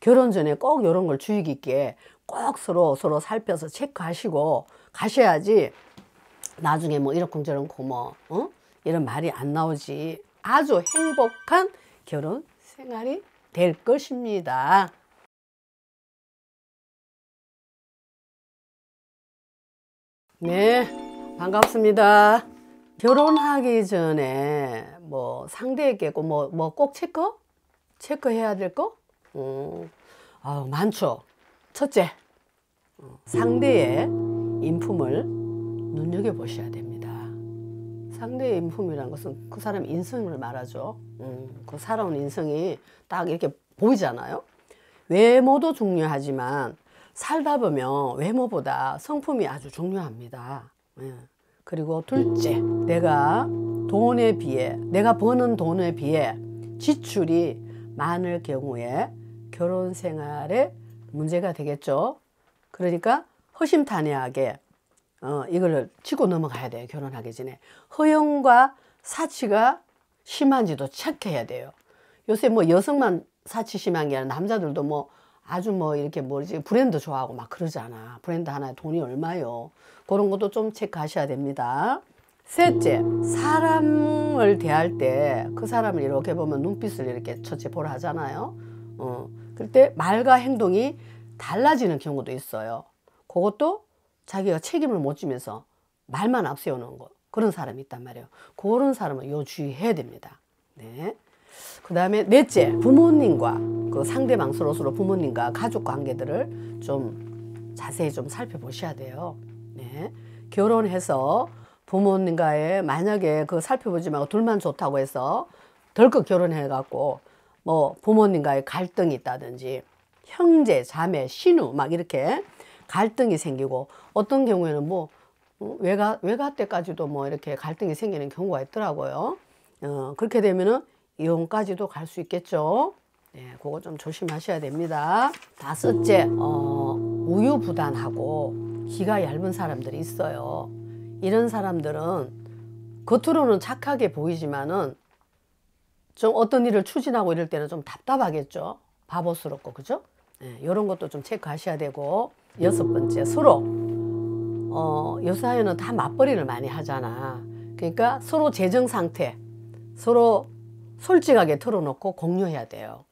결혼 전에 꼭 이런 걸 주의 깊게 꼭 서로 살펴서 체크하시고 가셔야지 나중에 뭐 이러쿵저러쿵 뭐 이런 말이 안 나오지. 아주 행복한 결혼 생활이 될 것입니다. 네, 반갑습니다. 결혼하기 전에 뭐 상대에게 뭐 꼭 체크해야 될 거? 많죠. 첫째, 상대의 인품을 눈여겨보셔야 됩니다. 상대의 인품이라는 것은 그 사람의 인성을 말하죠. 그 살아온 인성이 딱 이렇게 보이잖아요. 외모도 중요하지만 살다 보면 외모보다 성품이 아주 중요합니다. 그리고 둘째, 내가 버는 돈에 비해 지출이 많을 경우에 결혼 생활에 문제가 되겠죠. 그러니까 허심탄회하게 이걸 짚고 넘어가야 돼요. 결혼하기 전에 허용과 사치가 심한지도 체크해야 돼요. 요새 뭐 여성만 사치 심한 게 아니라 남자들도 뭐 아주 뭐 이렇게 뭐지 브랜드 좋아하고 막 그러잖아. 브랜드 하나에 돈이 얼마요. 그런 것도 좀 체크하셔야 됩니다. 셋째, 사람을 대할 때 그 사람을 이렇게 보면 눈빛을 이렇게 첫째 보라 하잖아요. 그럴 때 말과 행동이 달라지는 경우도 있어요. 그것도 자기가 책임을 못 지면서 말만 앞세우는 거, 그런 사람이 있단 말이에요. 그런 사람은 요 주의해야 됩니다. 네. 그 다음에 넷째, 부모님과 그 상대방 서로 부모님과 가족 관계들을 좀 자세히 좀 살펴보셔야 돼요. 네. 결혼해서 부모님과의 만약에 그 살펴보지 말고 둘만 좋다고 해서 덜컥 결혼해 갖고 뭐 부모님과의 갈등이 있다든지 형제, 자매, 신우 막 이렇게 갈등이 생기고 어떤 경우에는 뭐 외가 때까지도 뭐 이렇게 갈등이 생기는 경우가 있더라고요. 그렇게 되면은 이혼까지도 갈 수 있겠죠. 네, 그거 좀 조심하셔야 됩니다. 다섯째, 우유부단하고 기가 얇은 사람들이 있어요. 이런 사람들은 겉으로는 착하게 보이지만은 좀 어떤 일을 추진하고 이럴 때는 좀 답답하겠죠. 바보스럽고, 그죠? 네, 이런 것도 좀 체크하셔야 되고. 여섯 번째, 서로 요 사회는 다 맞벌이를 많이 하잖아. 그러니까 서로 재정 상태 서로 솔직하게 털어놓고 공유해야 돼요.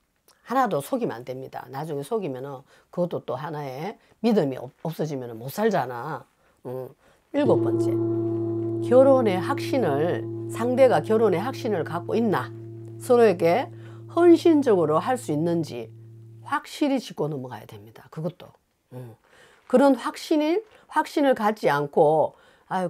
하나도 속이면 안 됩니다. 나중에 속이면은 그것도 또 하나의 믿음이 없어지면 못 살잖아. 일곱 번째, 상대가 결혼의 확신을 갖고 있나, 서로에게 헌신적으로 할 수 있는지 확실히 짚고 넘어가야 됩니다. 그것도. 그런 확신을 갖지 않고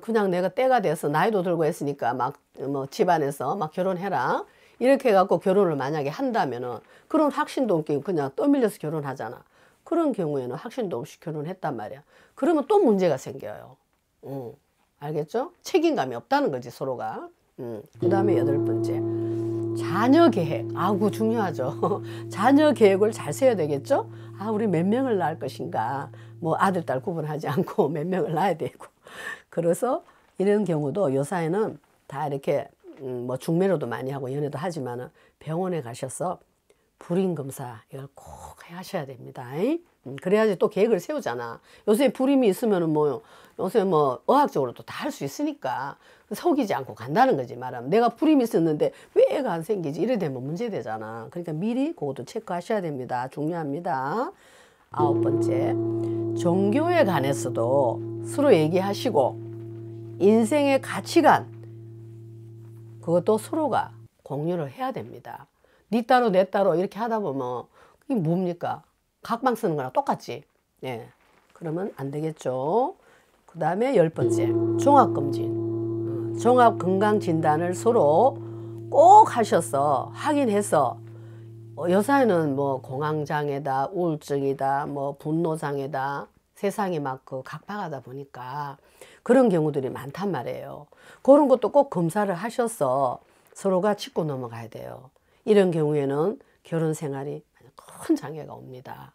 그냥 내가 때가 돼서 나이도 들고 했으니까 막 뭐 집안에서 막 결혼해라 이렇게 해갖고 결혼을 만약에 한다면은 그런 확신도 없게 그냥 떠밀려서 결혼하잖아. 그런 경우에는 확신도 없이 결혼했단 말이야. 그러면 또 문제가 생겨요. 알겠죠? 책임감이 없다는 거지, 서로가. 그 다음에 여덟 번째, 자녀 계획. 그거 중요하죠. 자녀 계획을 잘 세워야 되겠죠? 우리 몇 명을 낳을 것인가. 뭐 아들, 딸 구분하지 않고 몇 명을 낳아야 되고. 그래서 이런 경우도 요사이는 다 이렇게 뭐 중매로도 많이 하고 연애도 하지만은 병원에 가셔서 불임검사 이걸 꼭 하셔야 됩니다. 그래야지 또 계획을 세우잖아. 요새 불임이 있으면은 뭐 요새 뭐 의학적으로도 다 할 수 있으니까 속이지 않고 간다는 거지. 말하면 내가 불임이 있었는데 왜 애가 안 생기지 이래 되면 문제 되잖아. 그러니까 미리 그것도 체크하셔야 됩니다. 중요합니다. 아홉 번째, 종교에 관해서도 서로 얘기하시고 인생의 가치관 그것도 서로가 공유를 해야 됩니다. 네 따로 내 따로 이렇게 하다 보면 이게 뭡니까? 각방 쓰는 거랑 똑같지. 예. 그러면 안 되겠죠. 그 다음에 열 번째, 종합검진. 종합건강진단을 서로 꼭 하셔서 확인해서 여사에는 뭐 공황장애다, 우울증이다, 뭐 분노장애다, 세상이 막 그 각박하다 보니까 그런 경우들이 많단 말이에요. 그런 것도 꼭 검사를 하셔서 서로가 짚고 넘어가야 돼요. 이런 경우에는 결혼 생활이 큰 장애가 옵니다.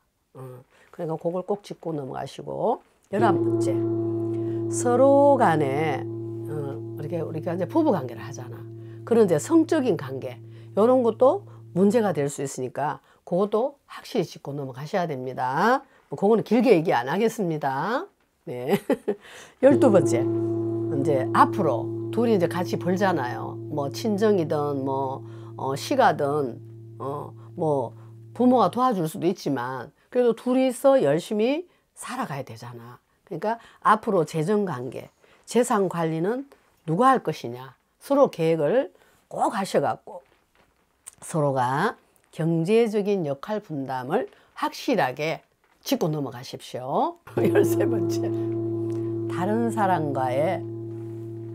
그러니까 그걸 꼭 짚고 넘어가시고. 11번째, 서로 간에 우리가 이제 부부 관계를 하잖아. 그런 이제 성적인 관계 이런 것도 문제가 될 수 있으니까 그것도 확실히 짚고 넘어가셔야 됩니다. 그거는 길게 얘기 안 하겠습니다. 네. 12번째. 이제 앞으로 둘이 이제 같이 벌잖아요. 뭐 친정이든 뭐 시가든 뭐 부모가 도와줄 수도 있지만 그래도 둘이서 열심히 살아가야 되잖아. 그러니까 앞으로 재정관계, 재산 관리는 누가 할 것이냐. 서로 계획을 꼭 하셔갖고 서로가 경제적인 역할 분담을 확실하게 짚고 넘어가십시오. 13번째. 다른 사람과의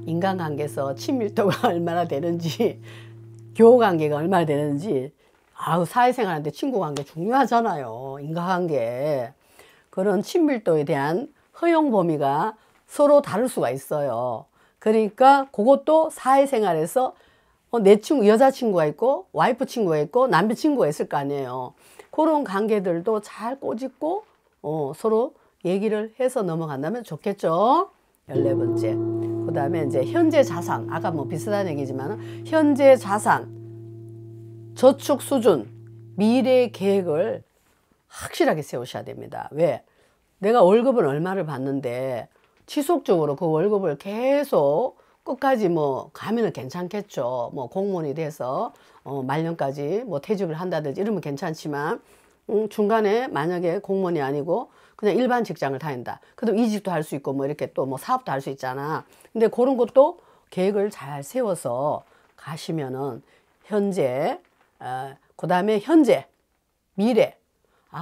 인간관계에서 친밀도가 얼마나 되는지, 교우관계가 얼마나 되는지, 사회생활하는데 친구관계 중요하잖아요. 인간관계. 그런 친밀도에 대한 허용 범위가 서로 다를 수가 있어요. 그러니까 그것도 사회생활에서 내 친구, 여자친구가 있고 와이프 친구가 있고 남자친구가 있을 거 아니에요. 그런 관계들도 잘 꼬집고 서로 얘기를 해서 넘어간다면 좋겠죠. 14번째. 그 다음에 이제 현재 자산. 아까 뭐 비슷한 얘기지만 현재 자산, 저축 수준, 미래 계획을 확실하게 세우셔야 됩니다. 왜? 내가 월급을 얼마를 받는데 지속적으로 그 월급을 계속 끝까지 뭐 가면은 괜찮겠죠. 뭐 공무원이 돼서 말년까지 뭐 퇴직을 한다든지 이러면 괜찮지만 중간에 만약에 공무원이 아니고 그냥 일반 직장을 다닌다. 그래도 이직도 할 수 있고 뭐 이렇게 또 뭐 사업도 할 수 있잖아. 근데 그런 것도 계획을 잘 세워서 가시면은 현재 그 다음에 현재 미래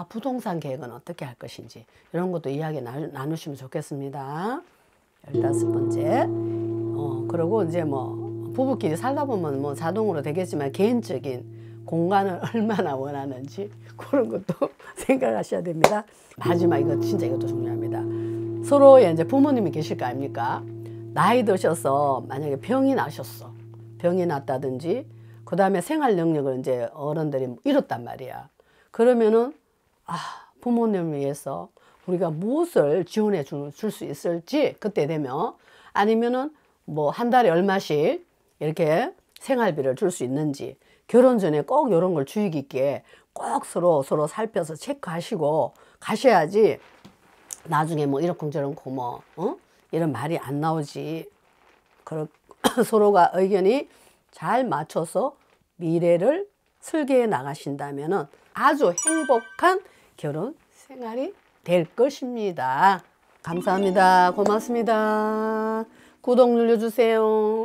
부동산 계획은 어떻게 할 것인지 이런 것도 이야기 나누시면 좋겠습니다. 15번째. 그리고 이제 뭐 부부끼리 살다 보면 뭐 자동으로 되겠지만 개인적인 공간을 얼마나 원하는지 그런 것도 생각하셔야 됩니다. 마지막 이거 진짜 이것도 중요합니다. 서로의 이제 부모님이 계실 거 아닙니까? 나이 드셔서 만약에 병이 나셨어. 병이 났다든지 그 다음에 생활 능력을 이제 어른들이 잃었단 말이야. 그러면은 부모님을 위해서 우리가 무엇을 지원해 줄 수 있을지 그때 되면 아니면은 뭐 한 달에 얼마씩 이렇게 생활비를 줄 수 있는지 결혼 전에 꼭 이런 걸 주의 깊게 꼭 서로 살펴서 체크하시고 가셔야지 나중에 뭐 이렇쿵저렇고 뭐 이런 말이 안 나오지. 서로가 의견이 잘 맞춰서 미래를 설계해 나가신다면은 아주 행복한 결혼 생활이 될 것입니다. 감사합니다. 고맙습니다. 구독 눌러주세요.